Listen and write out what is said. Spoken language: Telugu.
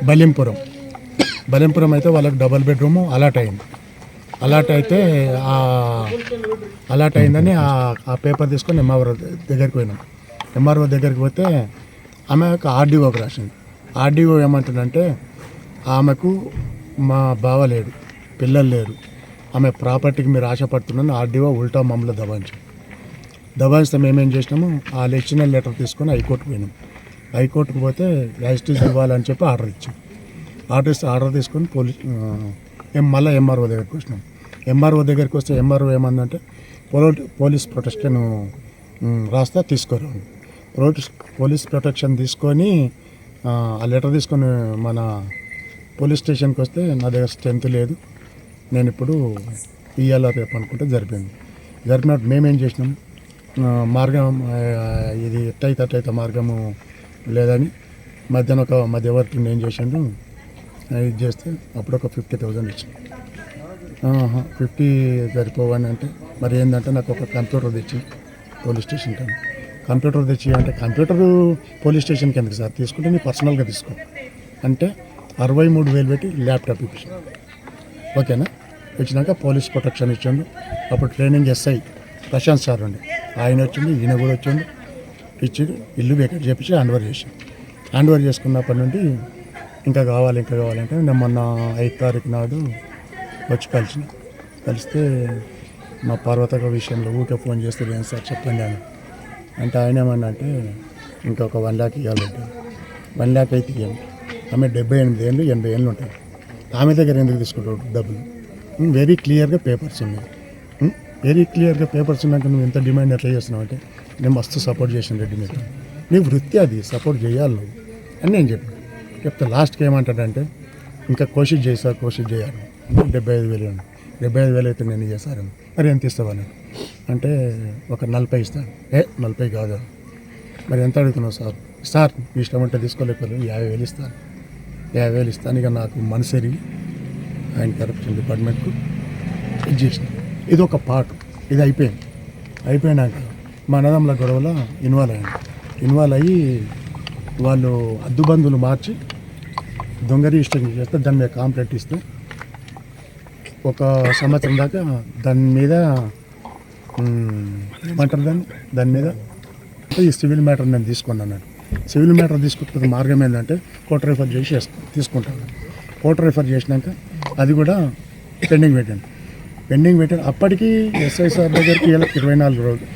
బలింపురం. బలింపురం అయితే వాళ్ళకి డబుల్ బెడ్రూము అలాట్ అయింది. అలాట్ అయితే అలాట్ అయిందని ఆ పేపర్ తీసుకొని ఎంఆర్ఓ దగ్గరికి పోయినాం. ఎంఆర్ఓ దగ్గరికి పోతే ఆమె ఒక ఆర్డీఓకి రాసింది. ఆర్డీఓ ఏమంటుందంటే ఆమెకు మా బావ లేడు, పిల్లలు లేరు, ఆమె ప్రాపర్టీకి మీరు ఆశపడుతున్నాను ఆర్డీఓ ఉల్టా మమ్మల్ని దబాయిస్తే మేమేం చేసినాము, వాళ్ళు ఇచ్చిన లెటర్ తీసుకొని హైకోర్టుకు పోయినాం. హైకోర్టుకు పోతే యాజిటీస్ ఇవ్వాలని చెప్పి ఆర్డర్ తీసుకొని మళ్ళీ ఎంఆర్ఓ దగ్గరికి వచ్చినాం. ఎంఆర్ఓ దగ్గరికి వస్తే ఎంఆర్ఓ ఏమందంటే పోలీస్ ప్రొటెక్షన్ రాస్తా తీసుకోరు. పోలీస్ ప్రొటెక్షన్ తీసుకొని ఆ లెటర్ తీసుకొని మన పోలీస్ స్టేషన్కి వస్తే నా దగ్గర స్ట్రెంత్ లేదు, నేను ఇప్పుడు ఇయ్యాల రేపు అనుకుంటే జరిపినట్టు మేమేం చేసినాం, మార్గం ఇది ఎట్టయితే మార్గము లేదని మధ్యవర్తిని ఏం చేసిండు, ఇది చేస్తే అప్పుడు ఒక 50,000 ఇచ్చింది. 50 సరిపోవని అంటే మరి ఏంటంటే నాకు ఒక కంప్యూటర్ తెచ్చి పోలీస్ స్టేషన్ కానీ కంప్యూటర్ తెచ్చి అంటే కంప్యూటర్ పోలీస్ స్టేషన్కి ఎందుకు సార్ తీసుకుంటే నీ పర్సనల్గా తీసుకో అంటే 63,000 పెట్టి ల్యాప్టాప్ ఇప్పించాను. ఓకేనా, ఇచ్చినాక పోలీస్ ప్రొటెక్షన్ ఇచ్చాడు. అప్పుడు ట్రైనింగ్ ఎస్ఐ ప్రశాంత్ సార్ ఉండి ఆయన వచ్చింది, ఈయన కూడా వచ్చిండు, ఇచ్చి ఇల్లు వేకెట్ చేపించి హ్యాండ్ ఓవర్ చేసుకున్నప్పటి నుండి ఇంకా కావాలంటే నేను మొన్న 5 తారీఖు నాడు వచ్చి కలిస్తే మా పార్వతక విషయంలో ఊకే ఫోన్ చేస్తే ఏం సార్ చెప్పండి అని అంటే ఆయన ఏమన్నా అంటే ఇంకొక 1 lakh ఇవ్వాలంటే 1 lakh అయితే ఇవ్వండి. ఆమె 78 ఏళ్ళు 80 ఏళ్ళు ఉంటాయి, ఆమె దగ్గర ఎందుకు తీసుకుంటావు డబ్బులు? వెరీ క్లియర్గా పేపర్స్ ఉన్నాయి. వెరీ క్లియర్గా పేపర్స్ ఉన్నాక నువ్వు ఎంత డిమాండ్ ఎట్లా చేస్తున్నావు అంటే నేను మస్తు సపోర్ట్ చేసిన రెడ్డి మీద, నీ వృత్తి అది, సపోర్ట్ చేయాలి నువ్వు అని నేను చెప్తా. లాస్ట్కి ఏమంటాడంటే ఇంకా కోషిష్ చేయాలి 75,000 75,000 అయితే నేను చేశాను, మరి ఎంత ఇస్తావని అంటే ఒక 40 ఇస్తాను. 40 కాదు, మరి ఎంత అడుగుతున్నావు సార్ మీ ఇష్టం అంటే తీసుకోలేకపోతే 50,000 ఇస్తాను. 50,000 ఇస్తాను. ఇక నాకు మనసెరిగి ఆయన కరప్షన్ డిపార్ట్మెంట్కు ఇది చేసిన. ఇది ఒక పార్ట్. ఇది అయిపోయినాక మా అన్నదమ్ముల గొడవలో ఇన్వాల్వ్ అయ్యి వాళ్ళు అద్దుబందులు మార్చి దొంగ రిజిస్ట్రేషన్ చేస్తే దాని మీద కాంప్లైంట్ ఇస్తే 1 సంవత్సరం దాకా దాని మీద ఏమంటారు దాని మీద ఈ సివిల్ మ్యాటర్ నేను తీసుకున్నాను. సివిల్ మ్యాటర్ తీసుకుంటే మార్గం ఏంటంటే కోర్టు రిఫర్ చేసి తీసుకుంటాను. కోర్టు రిఫర్ చేసినాక అది కూడా పెండింగ్ పెట్టాను. అప్పటికి ఎస్ఐ సార్ దగ్గరికి 24 రోజులు